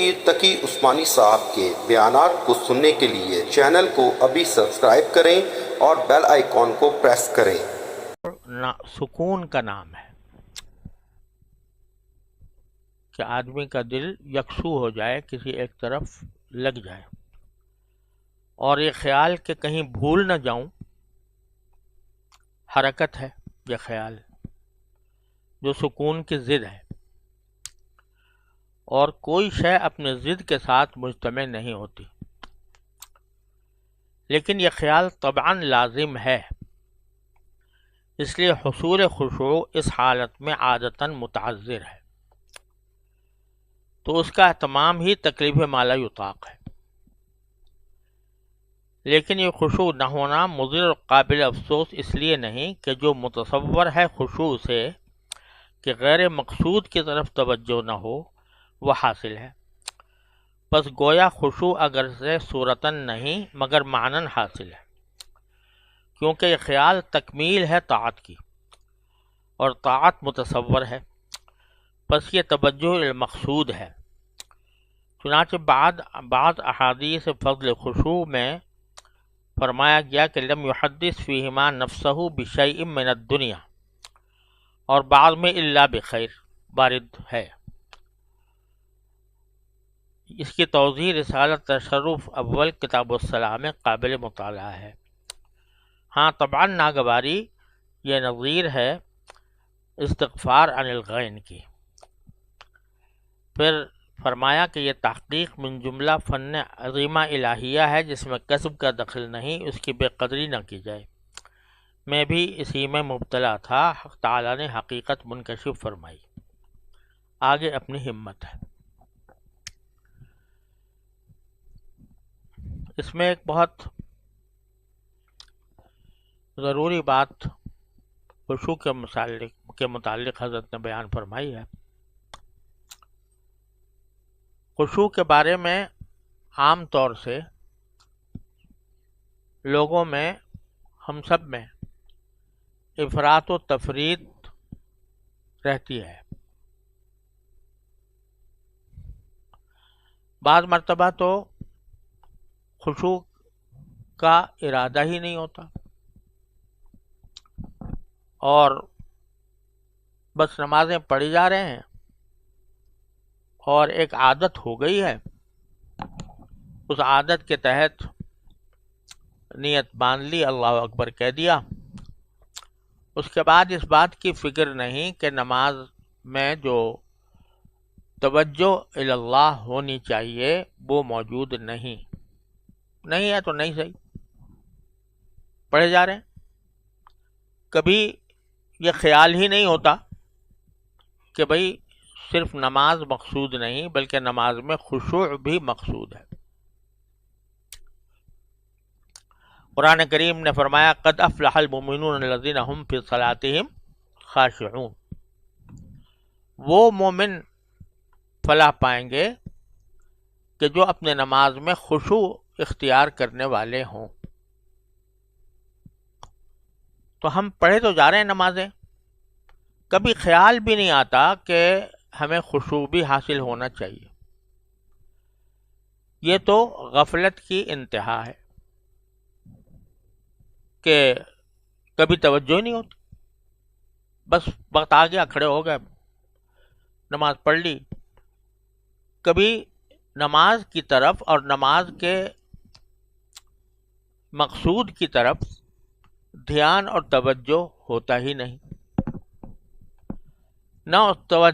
پیر تقی عثمانی صاحب کے بیانات کو سننے کے لیے چینل کو ابھی سبسکرائب کریں اور بیل آئیکن کو پریس کریں۔ سکون کا نام ہے کہ آدمی کا دل یکسو ہو جائے، کسی ایک طرف لگ جائے، اور یہ خیال کہ کہیں بھول نہ جاؤں، حرکت ہے یہ خیال جو سکون کی ضد ہے، اور کوئی شے اپنے ضد کے ساتھ مجتمع نہیں ہوتی، لیکن یہ خیال طبعاً لازم ہے، اس لیے حصول خشوع اس حالت میں عادتاً متعذر ہے، تو اس کا اہتمام ہی تکلیف ما لا یطاق ہے۔ لیکن یہ خشوع نہ ہونا مضر اور قابل افسوس اس لیے نہیں کہ جو متصور ہے خشوع سے کہ غیر مقصود کی طرف توجہ نہ ہو وہ حاصل ہے، پس گویا خشوع اگر سے صورتاً نہیں مگر معناً حاصل ہے، کیونکہ یہ خیال تکمیل ہے طاعت کی، اور طاعت متصور ہے، پس یہ توجہ المقصود ہے۔ چنانچہ بعض احادیث فضل خشوع میں فرمایا گیا کہ لم یحدث فیہما نفسہ بشیء من الدنیا، اور بعض میں الا بخیر وارد ہے۔ اس کی توضیح رسالت تصرف اول کتاب الصلاح میں قابل مطالعہ ہے۔ ہاں طبعاً ناگواری یہ نظیر ہے استغفار عن الغین کی۔ پھر فرمایا کہ یہ تحقیق من جملہ فن عظیمہ الہیہ ہے جس میں کسب کا دخل نہیں، اس کی بے قدری نہ کی جائے۔ میں بھی اسی میں مبتلا تھا، حق تعالیٰ نے حقیقت منکشف فرمائی، آگے اپنی ہمت ہے۔ اس میں ایک بہت ضروری بات خشوع کے متعلق حضرت نے بیان فرمائی ہے۔ خشوع کے بارے میں عام طور سے لوگوں میں، ہم سب میں افراط و تفریط رہتی ہے۔ بعض مرتبہ تو خشوع کا ارادہ ہی نہیں ہوتا، اور بس نمازیں پڑھی جا رہے ہیں اور ایک عادت ہو گئی ہے، اس عادت کے تحت نیت باندھ لی، اللہ اکبر کہہ دیا، اس کے بعد اس بات کی فکر نہیں کہ نماز میں جو توجہ الی اللہ ہونی چاہیے وہ موجود نہیں ہے تو نہیں صحیح، پڑھے جا رہے ہیں۔ کبھی یہ خیال ہی نہیں ہوتا کہ بھئی صرف نماز مقصود نہیں بلکہ نماز میں خشوع بھی مقصود ہے۔ قرآن کریم نے فرمایا قد افلح المؤمنون الذین هم فی صلاتهم خاشعون، وہ مومن فلاح پائیں گے کہ جو اپنے نماز میں خشوع اختیار کرنے والے ہوں۔ تو ہم پڑھے تو جا رہے ہیں نمازیں، کبھی خیال بھی نہیں آتا کہ ہمیں خشوع بھی حاصل ہونا چاہیے۔ یہ تو غفلت کی انتہا ہے کہ کبھی توجہ ہی نہیں ہوتی، بس وقت آ گیا کھڑے ہو گئے، نماز پڑھ لی، کبھی نماز کی طرف اور نماز کے مقصود کی طرف دھیان اور توجہ ہوتا ہی نہیں، نہ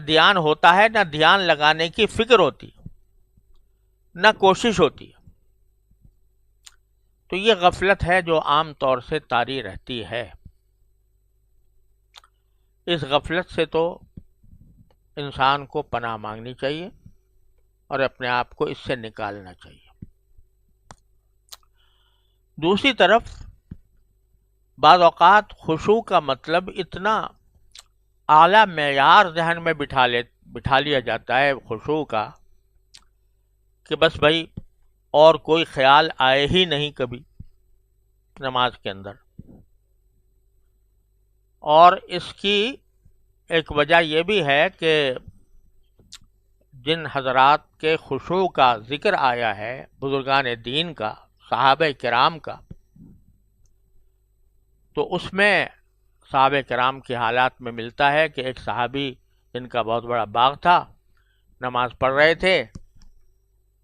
دھیان ہوتا ہے، نہ دھیان لگانے کی فکر ہوتی، نہ کوشش ہوتی ہے۔ تو یہ غفلت ہے جو عام طور سے طاری رہتی ہے۔ اس غفلت سے تو انسان کو پناہ مانگنی چاہیے اور اپنے آپ کو اس سے نکالنا چاہیے۔ دوسری طرف بعض اوقات خشوع کا مطلب اتنا اعلیٰ معیار ذہن میں بٹھا لیا جاتا ہے خشوع کا کہ بس بھائی اور کوئی خیال آئے ہی نہیں کبھی نماز کے اندر۔ اور اس کی ایک وجہ یہ بھی ہے کہ جن حضرات کے خشوع کا ذکر آیا ہے، بزرگان دین کا، صحابہ کرام کا، تو اس میں صحابہ کرام کے حالات میں ملتا ہے کہ ایک صحابی جن کا بہت بڑا باغ تھا، نماز پڑھ رہے تھے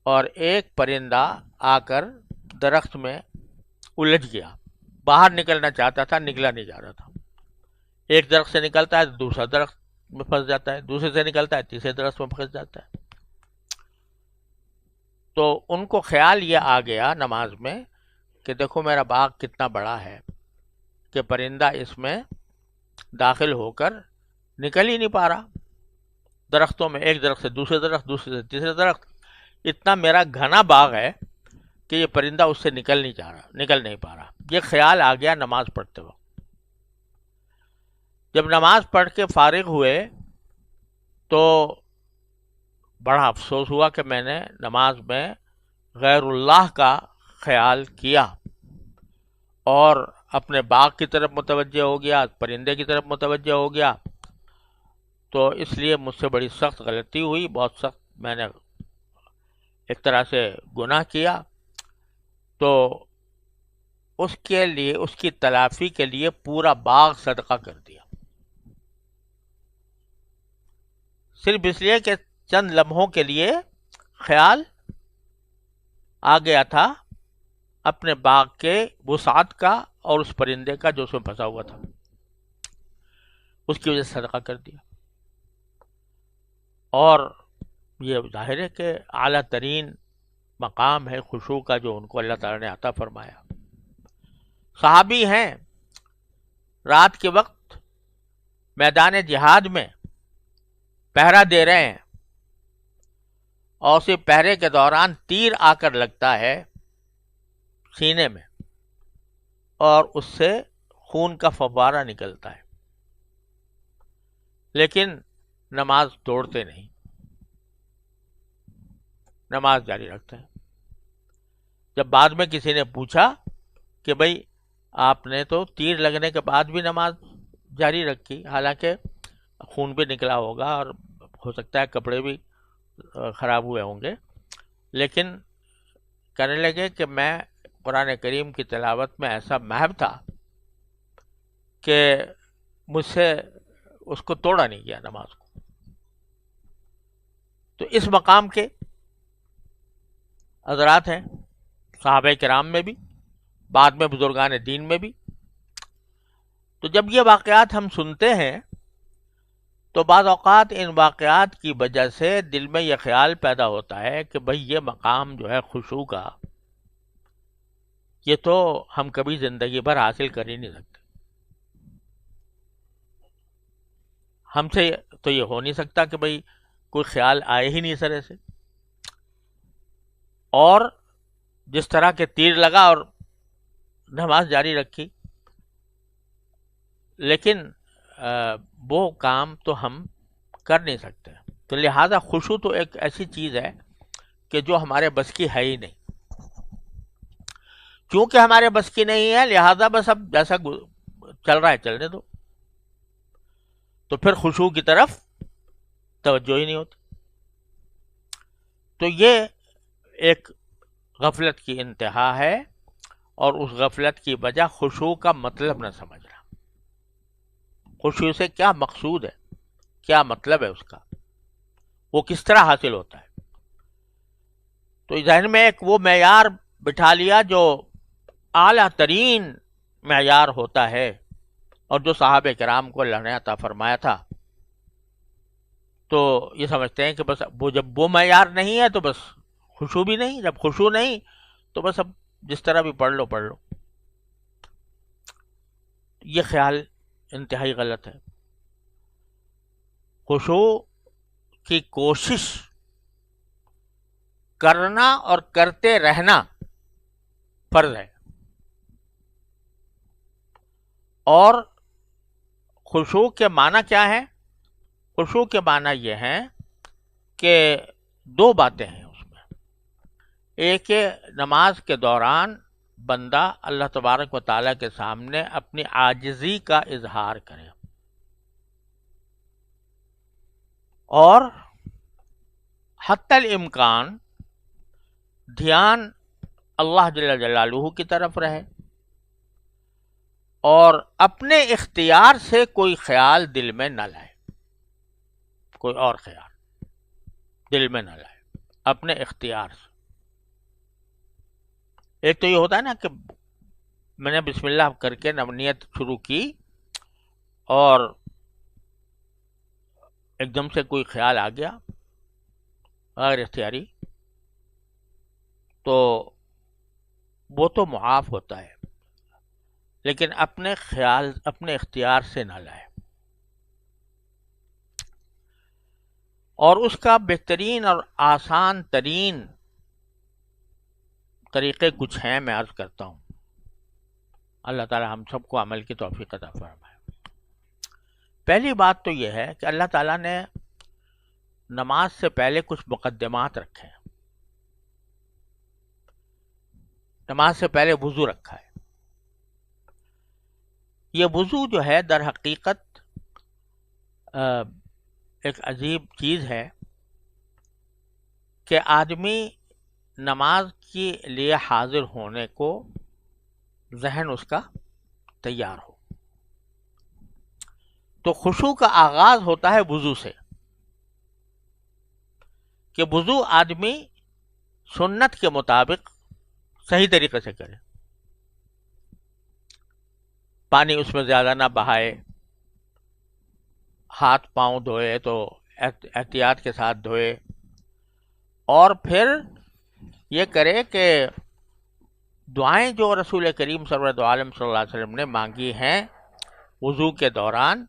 اور ایک پرندہ آ کر درخت میں الجھ گیا، باہر نکلنا چاہتا تھا، نکلا نہیں جا رہا تھا۔ ایک درخت سے نکلتا ہے تو دوسرا درخت میں پھنس جاتا ہے، دوسرے سے نکلتا ہے تیسرے درخت میں پھنس جاتا ہے۔ تو ان کو خیال یہ آ گیا نماز میں کہ دیکھو میرا باغ کتنا بڑا ہے کہ پرندہ اس میں داخل ہو کر نکل ہی نہیں پا رہا، درختوں میں ایک درخت سے دوسرے درخت، دوسرے سے تیسرے درخت، اتنا میرا گھنا باغ ہے کہ یہ پرندہ اس سے نکل نہیں پا رہا۔ یہ خیال آ گیا نماز پڑھتے وقت۔ جب نماز پڑھ کے فارغ ہوئے تو بڑا افسوس ہوا کہ میں نے نماز میں غیر اللہ کا خیال کیا اور اپنے باغ کی طرف متوجہ ہو گیا، پرندے کی طرف متوجہ ہو گیا، تو اس لیے مجھ سے بڑی سخت غلطی ہوئی، بہت سخت میں نے ایک طرح سے گناہ کیا۔ تو اس کے لیے، اس کی تلافی کے لیے پورا باغ صدقہ کر دیا، صرف اس لیے کہ چند لمحوں کے لیے خیال آ گیا تھا اپنے باغ کے وسعت کا اور اس پرندے کا جو اس میں پھنسا ہوا تھا، اس کی وجہ سے صدقہ کر دیا۔ اور یہ ظاہر ہے کہ اعلیٰ ترین مقام ہے خشوع کا جو ان کو اللہ تعالیٰ نے عطا فرمایا۔ صحابی ہیں، رات کے وقت میدان جہاد میں پہرا دے رہے ہیں اور اسی پہرے کے دوران تیر آ کر لگتا ہے سینے میں اور اس سے خون کا فوارہ نکلتا ہے، لیکن نماز توڑتے نہیں، نماز جاری رکھتے ہیں۔ جب بعد میں کسی نے پوچھا کہ بھئی آپ نے تو تیر لگنے کے بعد بھی نماز جاری رکھی، حالانکہ خون بھی نکلا ہوگا اور ہو سکتا ہے کپڑے بھی خراب ہوئے ہوں گے، لیکن کہنے لگے کہ میں قرآن کریم کی تلاوت میں ایسا محو تھا کہ مجھ سے اس کو توڑا نہیں گیا نماز کو۔ تو اس مقام کے حضرات ہیں صحابہ کرام میں بھی، بعد میں بزرگان دین میں بھی۔ تو جب یہ واقعات ہم سنتے ہیں تو بعض اوقات ان واقعات کی وجہ سے دل میں یہ خیال پیدا ہوتا ہے کہ بھئی یہ مقام جو ہے خشوع کا، یہ تو ہم کبھی زندگی بھر حاصل کر ہی نہیں سکتے، ہم سے تو یہ ہو نہیں سکتا کہ بھئی کوئی خیال آئے ہی نہیں سرے سے۔ اور جس طرح کے تیر لگا اور نماز جاری رکھی، لیکن وہ کام تو ہم کر نہیں سکتے۔ تو لہذا خشوع تو ایک ایسی چیز ہے کہ جو ہمارے بس کی ہے ہی نہیں۔ کیونکہ ہمارے بس کی نہیں ہے لہذا بس اب جیسا چل رہا ہے چلنے دو، تو پھر خشوع کی طرف توجہ ہی نہیں ہوتی۔ تو یہ ایک غفلت کی انتہا ہے، اور اس غفلت کی وجہ خشوع کا مطلب نہ سمجھنا۔ خشوع سے کیا مقصود ہے، کیا مطلب ہے اس کا، وہ کس طرح حاصل ہوتا ہے۔ تو ذہن میں ایک وہ معیار بٹھا لیا جو اعلیٰ ترین معیار ہوتا ہے اور جو صحابہ کرام کو اللہ نے عطا فرمایا تھا۔ تو یہ سمجھتے ہیں کہ بس وہ جب وہ معیار نہیں ہے تو بس خشوع بھی نہیں، جب خشوع نہیں تو بس اب جس طرح بھی پڑھ لو پڑھ لو۔ یہ خیال انتہائی غلط ہے۔ خشوع کی کوشش کرنا اور کرتے رہنا فرض ہے، اور خشوع کے معنی کیا ہے؟ خشوع کے معنی یہ ہیں کہ دو باتیں ہیں اس میں۔ ایک نماز کے دوران بندہ اللہ تبارک و تعالیٰ کے سامنے اپنی عاجزی کا اظہار کرے، اور حتی الامکان دھیان اللہ جل جلالہ کی طرف رہے اور اپنے اختیار سے کوئی خیال دل میں نہ لائے، کوئی اور خیال دل میں نہ لائے اپنے اختیار سے۔ ایک تو یہ ہوتا ہے نا کہ میں نے بسم اللہ کر کے نیت شروع کی اور ایک دم سے کوئی خیال آ گیا غیر اختیاری، تو وہ تو معاف ہوتا ہے، لیکن اپنے خیال اپنے اختیار سے نہ لائے۔ اور اس کا بہترین اور آسان ترین طریقے کچھ ہیں، میں عرض کرتا ہوں۔ اللہ تعالی ہم سب کو عمل کی توفیق عطا فرمائے۔ پہلی بات تو یہ ہے کہ اللہ تعالیٰ نے نماز سے پہلے کچھ مقدمات رکھے ہیں۔ نماز سے پہلے وضو رکھا ہے۔ یہ وضو جو ہے در حقیقت ایک عجیب چیز ہے کہ آدمی نماز کے لیے حاضر ہونے کو ذہن اس کا تیار ہو، تو خشوع کا آغاز ہوتا ہے وضو سے، کہ وضو آدمی سنت کے مطابق صحیح طریقے سے کرے، پانی اس میں زیادہ نہ بہائے، ہاتھ پاؤں دھوئے تو احتیاط کے ساتھ دھوئے، اور پھر یہ کرے کہ دعائیں جو رسول کریم صلی اللہ علیہ وسلم نے مانگی ہیں وضو کے دوران،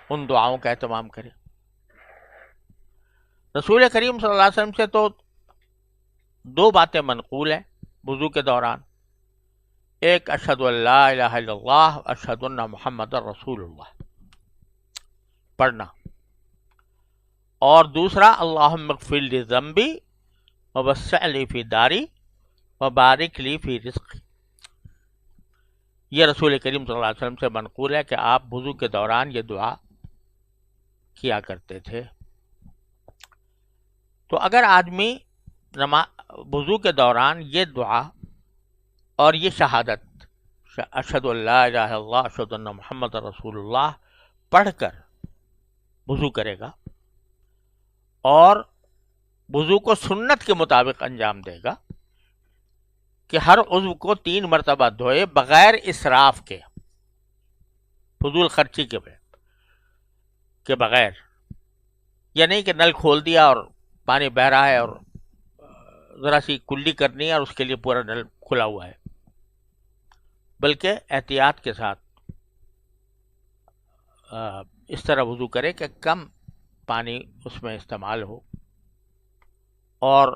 ان دعاؤں کا اہتمام کرے۔ رسول کریم صلی اللہ علیہ وسلم سے تو دو باتیں منقول ہیں وضو کے دوران، ایک اشہد ان لا الہ الا اللہ اشہد ان محمد رسول اللہ پڑھنا، اور دوسرا اللہم اغفر لی ذنبی ووسع لی فی داری وبارک لی فی رزقی۔ یہ رسول کریم صلی اللہ علیہ وسلم سے منقول ہے کہ آپ وضو کے دوران یہ دعا کیا کرتے تھے۔ تو اگر آدمی وضو کے دوران یہ دعا اور یہ شہادت اشہد ان لا الہ الا اللہ اشہد ان محمد رسول اللہ پڑھ کر وضو کرے گا اور وضو کو سنت کے مطابق انجام دے گا کہ ہر عضو کو 3 مرتبہ دھوئے بغیر اسراف کے، فضول خرچی کے بغیر، یا نہیں کہ نل کھول دیا اور پانی بہ رہا ہے اور ذرا سی کلی کرنی ہے اور اس کے لیے پورا نل کھلا ہوا ہے، بلکہ احتیاط کے ساتھ اس طرح وضو کرے کہ کم پانی اس میں استعمال ہو، اور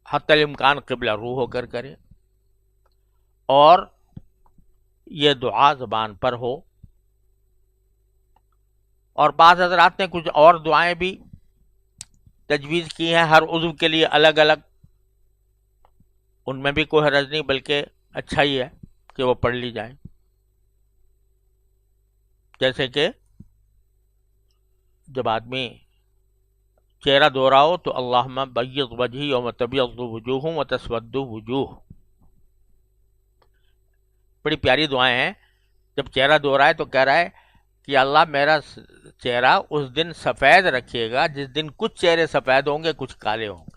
حتی الامکان قبلہ رو ہو کر کرے، اور یہ دعا زبان پر ہو۔ اور بعض حضرات نے کچھ اور دعائیں بھی تجویز کی ہیں ہر عضو کے لیے الگ الگ، ان میں بھی کوئی حرج نہیں، بلکہ اچھا ہی ہے کہ وہ پڑھ لی جائیں، جیسے کہ جب آدمی چہرہ دھو رہا ہو تو اللہم بیض وجہی یوم تبیض وجوہ وتسود وجوہ، بڑی پیاری دعائیں ہیں۔ جب چہرہ دھو رہا ہے تو کہہ رہا ہے کہ اللہ میرا چہرہ اس دن سفید رکھیے گا جس دن کچھ چہرے سفید ہوں گے کچھ کالے ہوں گے۔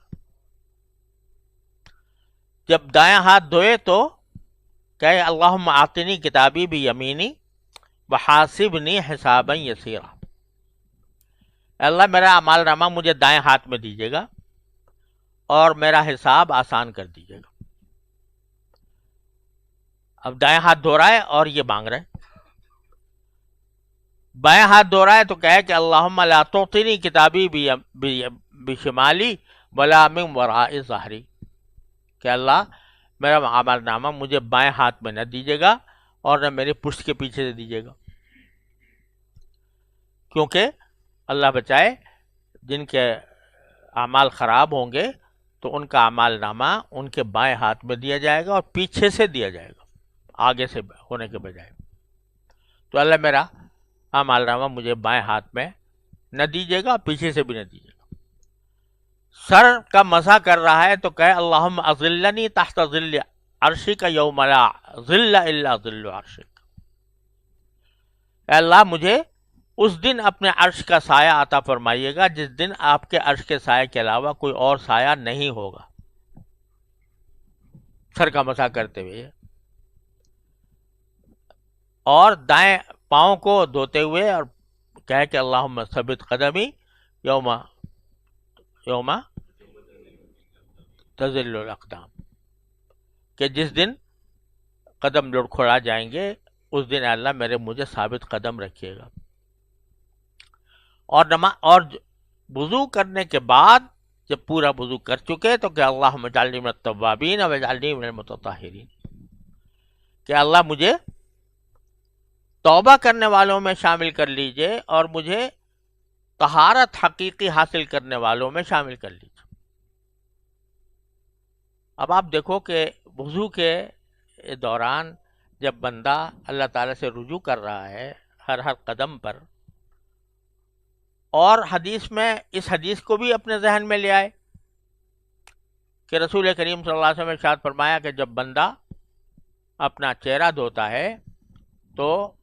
جب دایاں ہاتھ دھوئے تو کہے اللہم آتنی کتابی بیمینی وحاسبنی حسابا یسیرا، اللہ میرا اعمال نامہ مجھے دائیں ہاتھ میں دیجیے گا اور میرا حساب آسان کر دیجیے گا۔ اب دائیں ہاتھ دھو رہا ہے اور یہ مانگ رہا ہے، بائیں ہاتھ دھو رہا ہے تو کہے کہ اللہم لا تعطنی کتابی بشمالی ولا من وراء ظہری، کہ اللہ میرا اعمال نامہ مجھے بائیں ہاتھ میں نہ دیجیے گا اور نہ میرے پشت کے پیچھے سے دیجیے گا، کیونکہ اللہ بچائے جن کے اعمال خراب ہوں گے تو ان کا اعمال نامہ ان کے بائیں ہاتھ میں دیا جائے گا اور پیچھے سے دیا جائے گا، آگے سے ہونے کے بجائے۔ تو اللہ میرا اعمال نامہ مجھے بائیں ہاتھ میں نہ دیجیے گا، پیچھے سے بھی نہ دیجیے گا۔ سر کا مسح کر رہا ہے تو کہے اللہم اظلنی تحت ظل عرشک یوم لا ظل الا ظل عرشک، اے اللہ مجھے اس دن اپنے عرش کا سایہ عطا فرمائیے گا جس دن آپ کے عرش کے سایہ کے علاوہ کوئی اور سایہ نہیں ہوگا، سر کا مسح کرتے ہوئے، اور دائیں پاؤں کو دھوتے ہوئے اور کہے کہ اللہم ثبت قدمی یوم تزل الاقدام، کہ جس دن قدم لڑکھڑا جائیں گے اس دن اللہ میرے مجھے ثابت قدم رکھیے گا۔ اور وضو کرنے کے بعد جب پورا وضو کر چکے تو کہ اللہم اجعلنی من التوابین واجعلنی من المتطہرین، کہ اللہ مجھے توبہ کرنے والوں میں شامل کر لیجئے اور مجھے طہارت حقیقی حاصل کرنے والوں میں شامل کر لیجئے۔ اب آپ دیکھو کہ وضو کے دوران جب بندہ اللہ تعالیٰ سے رجوع کر رہا ہے ہر قدم پر، اور حدیث میں اس حدیث کو بھی اپنے ذہن میں لے آئے کہ رسول کریم صلی اللہ علیہ وسلم نے ارشاد فرمایا کہ جب بندہ اپنا چہرہ دھوتا ہے تو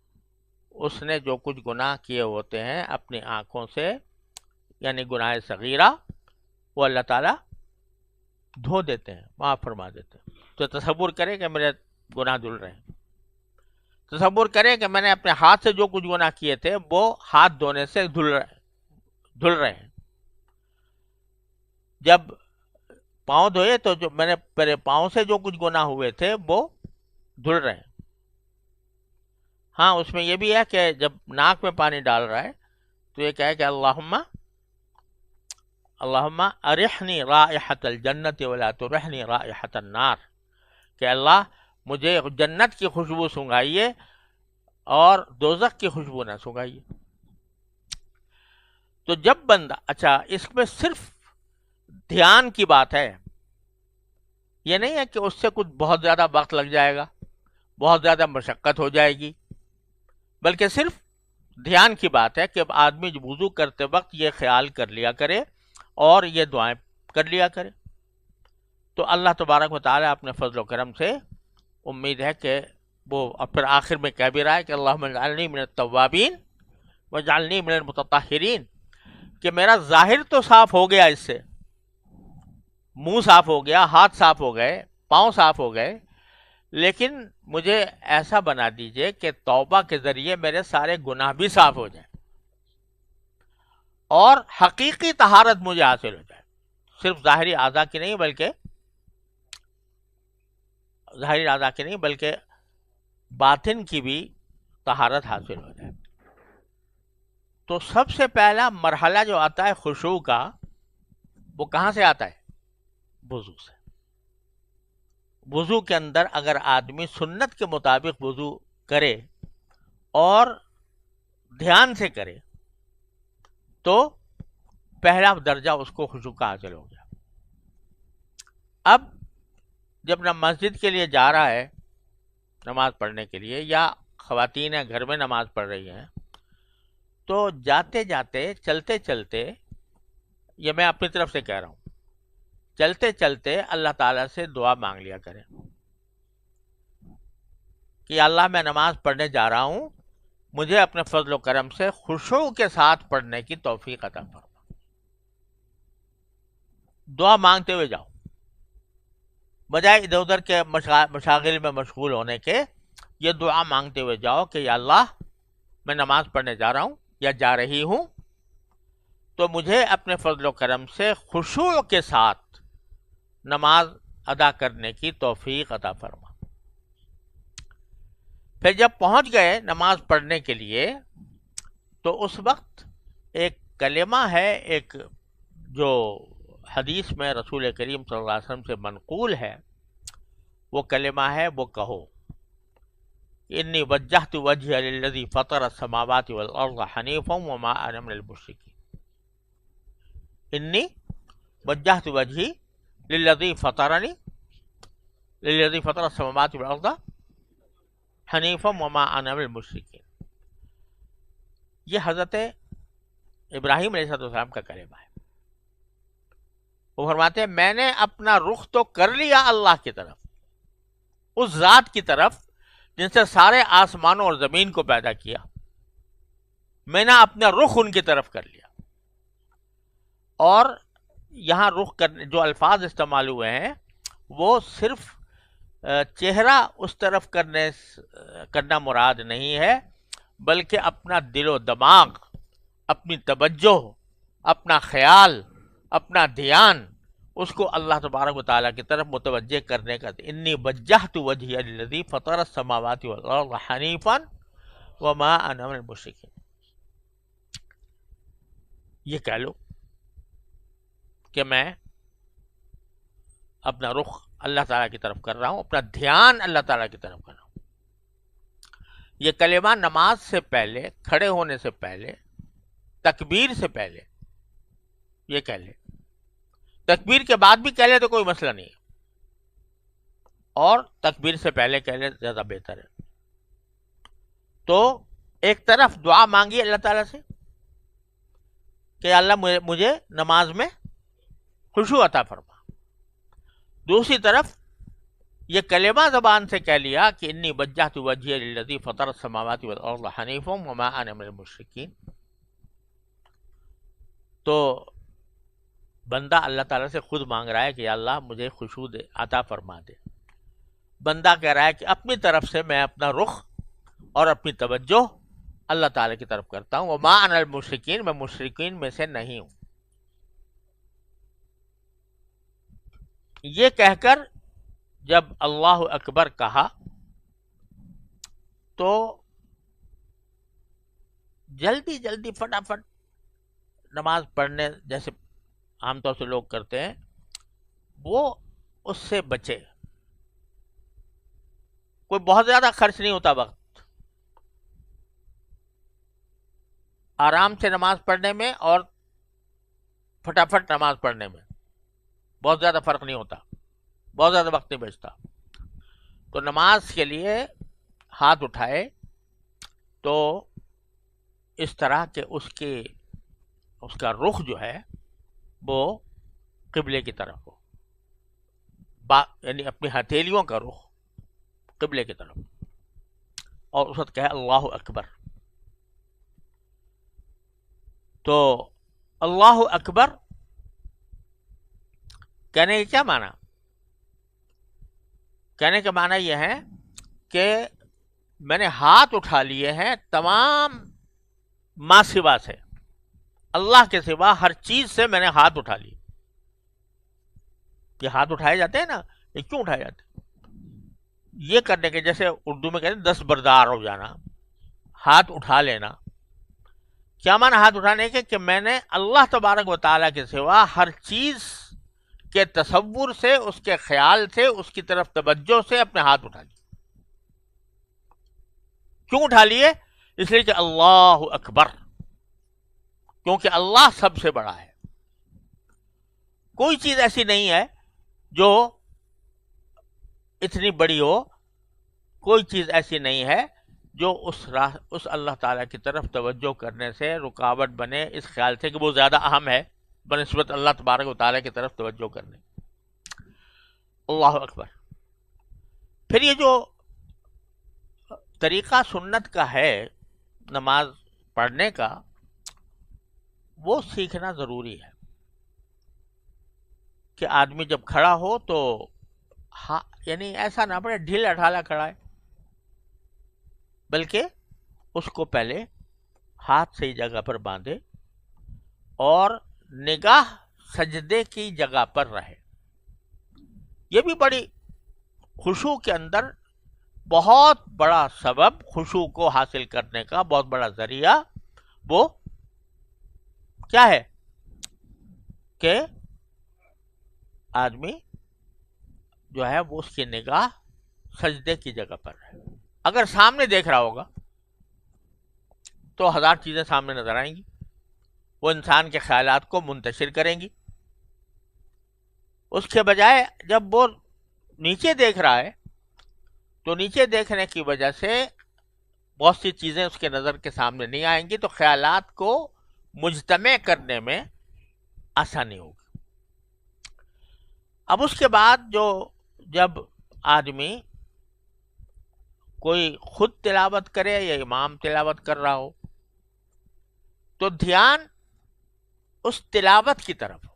اس نے جو کچھ گناہ کیے ہوتے ہیں اپنی آنکھوں سے، یعنی گناہ صغیرہ، وہ اللہ تعالیٰ دھو دیتے ہیں، معاف فرما دیتے ہیں۔ تو تصور کرے کہ میرے گناہ دھل رہے ہیں، تصور کرے کہ میں نے اپنے ہاتھ سے جو کچھ گناہ کیے تھے وہ ہاتھ دھونے سے دھل رہے ہیں۔ جب پاؤں دھوئے تو جو میں نے میرے پاؤں سے جو کچھ گناہ ہوئے تھے وہ دھل رہے ہیں۔ ہاں اس میں یہ بھی ہے کہ جب ناک میں پانی ڈال رہا ہے تو یہ کہے کہ اللہم ارحنی رائحۃ الجنت ولا ترحنی رائحۃ النار، کہ اللہ مجھے جنت کی خوشبو سنگھائیے اور دوزخ کی خوشبو نہ سنگھائیے۔ تو جب بندہ، اچھا اس میں صرف دھیان کی بات ہے، یہ نہیں ہے کہ اس سے کچھ بہت زیادہ وقت لگ جائے گا، بہت زیادہ مشقت ہو جائے گی، بلکہ صرف دھیان کی بات ہے کہ آدمی وضو کرتے وقت یہ خیال کر لیا کرے اور یہ دعائیں کر لیا کرے۔ تو اللہ تبارک و تعالیٰ اپنے فضل و کرم سے امید ہے کہ وہ، اور پھر آخر میں کہہ بھی رہا ہے کہ اللہم اجعلنی من التوابین واجعلنی من المتطہرین، کہ میرا ظاہر تو صاف ہو گیا، اس سے منہ صاف ہو گیا، ہاتھ صاف ہو گئے، پاؤں صاف ہو گئے، لیکن مجھے ایسا بنا دیجئے کہ توبہ کے ذریعے میرے سارے گناہ بھی صاف ہو جائیں اور حقیقی طہارت مجھے حاصل ہو جائے، صرف ظاہری اعضاء کی نہیں بلکہ باطن کی بھی طہارت حاصل ہو جائے۔ تو سب سے پہلا مرحلہ جو آتا ہے خشوع کا، وہ کہاں سے آتا ہے؟ وضو سے۔ وضو کے اندر اگر آدمی سنت کے مطابق وضو کرے اور دھیان سے کرے تو پہلا درجہ اس کو خشوع کا حاصل ہو گیا۔ اب جب نہ مسجد کے لیے جا رہا ہے نماز پڑھنے کے لیے، یا خواتین گھر میں نماز پڑھ رہی ہیں، تو جاتے جاتے، چلتے چلتے، یہ میں اپنی طرف سے کہہ رہا ہوں، چلتے چلتے اللہ تعالیٰ سے دعا مانگ لیا کریں کہ اللہ میں نماز پڑھنے جا رہا ہوں، مجھے اپنے فضل و کرم سے خشوع کے ساتھ پڑھنے کی توفیق عطا فرما۔ دعا مانگتے ہوئے جاؤ، بجائے ادھر ادھر کے مشاغل میں مشغول ہونے کے، یہ دعا مانگتے ہوئے جاؤ کہ یا اللہ میں نماز پڑھنے جا رہا ہوں یا جا رہی ہوں، تو مجھے اپنے فضل و کرم سے خشوع کے ساتھ نماز ادا کرنے کی توفیق عطا فرما۔ پھر جب پہنچ گئے نماز پڑھنے کے لیے تو اس وقت ایک کلمہ ہے، ایک جو حدیث میں رسول کریم صلی اللہ علیہ وسلم سے منقول ہے، وہ کلمہ ہے، وہ کہو انی وجہت وجہی للذی فطر السماوات والارض حنیفا وما انا من المشرکین، انی وجہت وجہی للذی فطر السماوات والارض حنیفا وما انا من المشرکین۔ یہ حضرت ابراہیم علیہ السلام کا کلمہ ہے۔ وہ فرماتے ہیں میں نے اپنا رخ تو کر لیا اللہ کی طرف، اس ذات کی طرف جن سے سارے آسمانوں اور زمین کو پیدا کیا، میں نے اپنا رخ ان کی طرف کر لیا. اور یہاں رخ کرنے جو الفاظ استعمال ہوئے ہیں وہ صرف چہرہ اس طرف کرنا مراد نہیں ہے، بلکہ اپنا دل و دماغ، اپنی توجہ، اپنا خیال، اپنا دھیان اس کو اللہ تبارک و تعالیٰ کی طرف متوجہ کرنے کا. انی وجہت وجہی للذی فطر السماوات والارض حنیفا وما انا من المشرکین. یہ کہہ لو کہ میں اپنا رخ اللہ تعالیٰ کی طرف کر رہا ہوں، اپنا دھیان اللہ تعالیٰ کی طرف کر رہا ہوں. یہ کلمہ نماز سے پہلے، کھڑے ہونے سے پہلے، تکبیر سے پہلے یہ کہہ لے. تکبیر کے بعد بھی کہہ لے تو کوئی مسئلہ نہیں ہے، اور تکبیر سے پہلے کہہ لے زیادہ بہتر ہے. تو ایک طرف دعا مانگی اللہ تعالیٰ سے کہ اللہ مجھے نماز میں خشوع عطا فرما. دوسری طرف یہ کلمہ زبان سے کہہ لیا کہ انی وجہت وجہی للذی فطر السماوات والارض حنیفا وما انا من المشرکین. تو بندہ اللہ تعالیٰ سے خود مانگ رہا ہے کہ یا اللہ مجھے خشوع عطا فرما دے. بندہ کہہ رہا ہے کہ اپنی طرف سے میں اپنا رخ اور اپنی توجہ اللہ تعالیٰ کی طرف کرتا ہوں. وما انا المشرکین، میں مشرکین میں سے نہیں ہوں. یہ کہہ کر جب اللہ اکبر کہا تو جلدی جلدی فٹافٹ نماز پڑھنے جیسے عام طور سے لوگ کرتے ہیں وہ اس سے بچے. کوئی بہت زیادہ خرچ نہیں ہوتا وقت، آرام سے نماز پڑھنے میں اور فٹافٹ نماز پڑھنے میں بہت زیادہ فرق نہیں ہوتا، بہت زیادہ وقت نہیں بچتا. تو نماز کے لیے ہاتھ اٹھائے تو اس طرح کہ اس کا رخ جو ہے وہ قبلے کی طرف ہو، یعنی اپنی ہتھیلیوں کا رخ قبلے کی طرف، اور اس وقت کہے اللہ اکبر. تو اللہ اکبر کہنے کا کیا معنی؟ کہنے کا معنی یہ ہے کہ میں نے ہاتھ اٹھا لیے ہیں تمام ما سوا سے، اللہ کے سوا ہر چیز سے میں نے ہاتھ اٹھا لیے. یہ ہاتھ اٹھائے جاتے ہیں نا، یہ کیوں اٹھائے جاتے ہیں؟ یہ کرنے کے جیسے اردو میں کہتے ہیں دستبردار ہو جانا، ہاتھ اٹھا لینا. کیا معنی ہاتھ اٹھانے کے؟ کہ میں نے اللہ تبارک و تعالیٰ کے سوا ہر چیز کے تصور سے، اس کے خیال سے، اس کی طرف توجہ سے اپنے ہاتھ اٹھا لیے. کیوں اٹھا لیے؟ اس لیے کہ اللہ اکبر، کیونکہ اللہ سب سے بڑا ہے. کوئی چیز ایسی نہیں ہے جو اتنی بڑی ہو، کوئی چیز ایسی نہیں ہے جو اس اللہ تعالیٰ کی طرف توجہ کرنے سے رکاوٹ بنے، اس خیال سے کہ وہ زیادہ اہم ہے بنسبت اللہ تبارک و تعالیٰ کی طرف توجہ کرنے. اللہ اکبر. پھر یہ جو طریقہ سنت کا ہے نماز پڑھنے کا، وہ سیکھنا ضروری ہے کہ آدمی جب کھڑا ہو تو یعنی ایسا نہ پڑے ڈھیلا ڈھالا کھڑا ہے، بلکہ اس کو پہلے ہاتھ صحیح جگہ پر باندھے اور نگاہ سجدے کی جگہ پر رہے. یہ بھی بڑی خشوع کے اندر بہت بڑا سبب، خشوع کو حاصل کرنے کا بہت بڑا ذریعہ وہ کیا ہے کہ آدمی جو ہے وہ اس کی نگاہ سجدے کی جگہ پر رہے. اگر سامنے دیکھ رہا ہوگا تو ہزار چیزیں سامنے نظر آئیں گی، وہ انسان کے خیالات کو منتشر کریں گی. اس کے بجائے جب وہ نیچے دیکھ رہا ہے تو نیچے دیکھنے کی وجہ سے بہت سی چیزیں اس کے نظر کے سامنے نہیں آئیں گی، تو خیالات کو مجتمع کرنے میں آسانی ہوگی. اب اس کے بعد جب آدمی کوئی خود تلاوت کرے یا امام تلاوت کر رہا ہو تو دھیان اس تلاوت کی طرف ہو.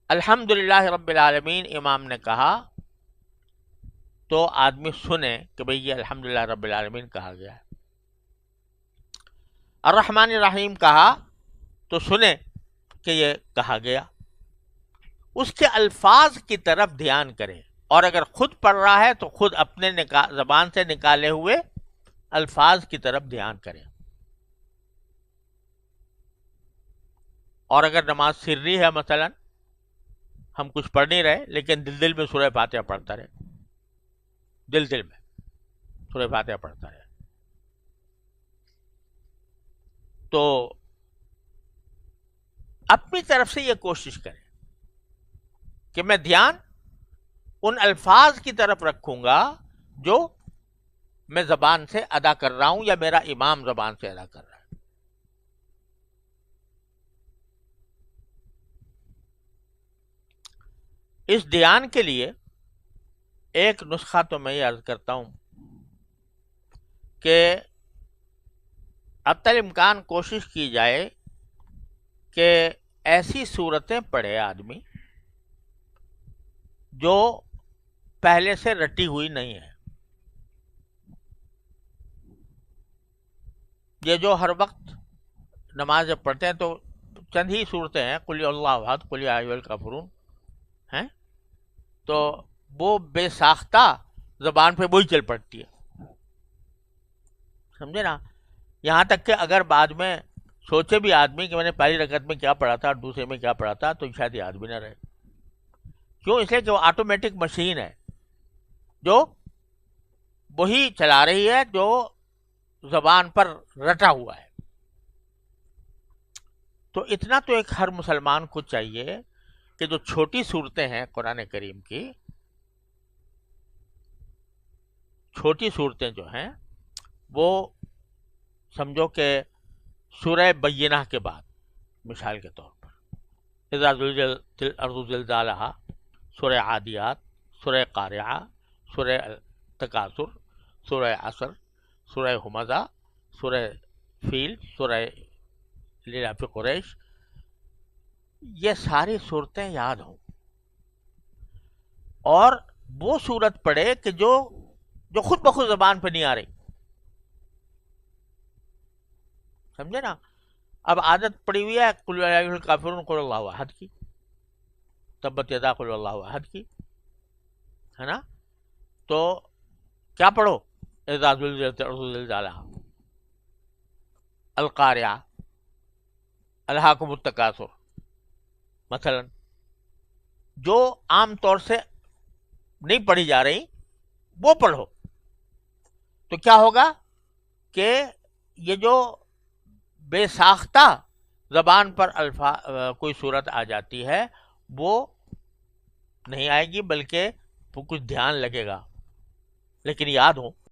الحمدللہ رب العالمین امام نے کہا تو آدمی سنے کہ بھئی یہ الحمدللہ رب العالمین کہا گیا ہے. الرحمن الرحیم کہا تو سنے کہ یہ کہا گیا. اس کے الفاظ کی طرف دھیان کرے، اور اگر خود پڑھ رہا ہے تو خود اپنے زبان سے نکالے ہوئے الفاظ کی طرف دھیان کرے. اور اگر نماز سری ہے، مثلا ہم کچھ پڑھ نہیں رہے لیکن دل میں سورہ فاتحہ پڑھتا رہے، دل میں سورہ فاتحہ پڑھتا رہے، تو اپنی طرف سے یہ کوشش کرے کہ میں دھیان ان الفاظ کی طرف رکھوں گا جو میں زبان سے ادا کر رہا ہوں یا میرا امام زبان سے ادا کر رہا ہے. اس دھیان کے لیے ایک نسخہ تو میں یہ عرض کرتا ہوں کہ حتی الامکان کوشش کی جائے کہ ایسی صورتیں پڑھے آدمی جو پہلے سے رٹی ہوئی نہیں ہے. یہ جو ہر وقت نماز جب پڑھتے ہیں تو چند ہی صورتیں ہیں، قل یا اللہ احد، قل یا ایھا الکافرون ہیں، تو وہ بے ساختہ زبان پہ وہی چل پڑتی ہے، سمجھے نا. یہاں تک کہ اگر بعد میں سوچے بھی آدمی کہ میں نے پہلی رکعت میں کیا پڑھا تھا اور دوسرے میں کیا پڑھا تھا تو شاید یاد بھی نہ رہے. کیوں؟ اس لیے کہ وہ آٹومیٹک مشین ہے جو وہی چلا رہی ہے جو زبان پر رٹا ہوا ہے. تو اتنا تو ایک ہر مسلمان کو چاہیے کہ جو چھوٹی صورتیں ہیں قرآن کریم کی، چھوٹی صورتیں جو ہیں وہ سمجھو کہ سورہ بینہ کے بعد، مثال کے طور پر اذا زلزلت الارض زلزالہا، سورہ عادیات، سورہ قارعہ، سورہ تکاثر، سورہ عصر، سورہ ہمزہ، سورہ فیل، سورہ لیلاف قریش، یہ ساری صورتیں یاد ہوں، اور وہ صورت پڑھے کہ جو خود بخود زبان پہ نہیں آ رہی، سمجھے نا. اب عادت پڑی ہوئی ہے قل یا ایھا الکافرون قل اللہ احد کی، تبت یدا قل اللہ احد کی، ہے نا. تو کیا پڑھو؟ اذا زلزلت الارض زلزالہا، القارعہ، الہاکم التکاثر، مثلا جو عام طور سے نہیں پڑھی جا رہی وہ پڑھو. تو کیا ہوگا کہ یہ جو بے ساختہ زبان پر کوئی صورت آ جاتی ہے وہ نہیں آئے گی، بلکہ وہ کچھ دھیان لگے گا لیکن یاد ہو.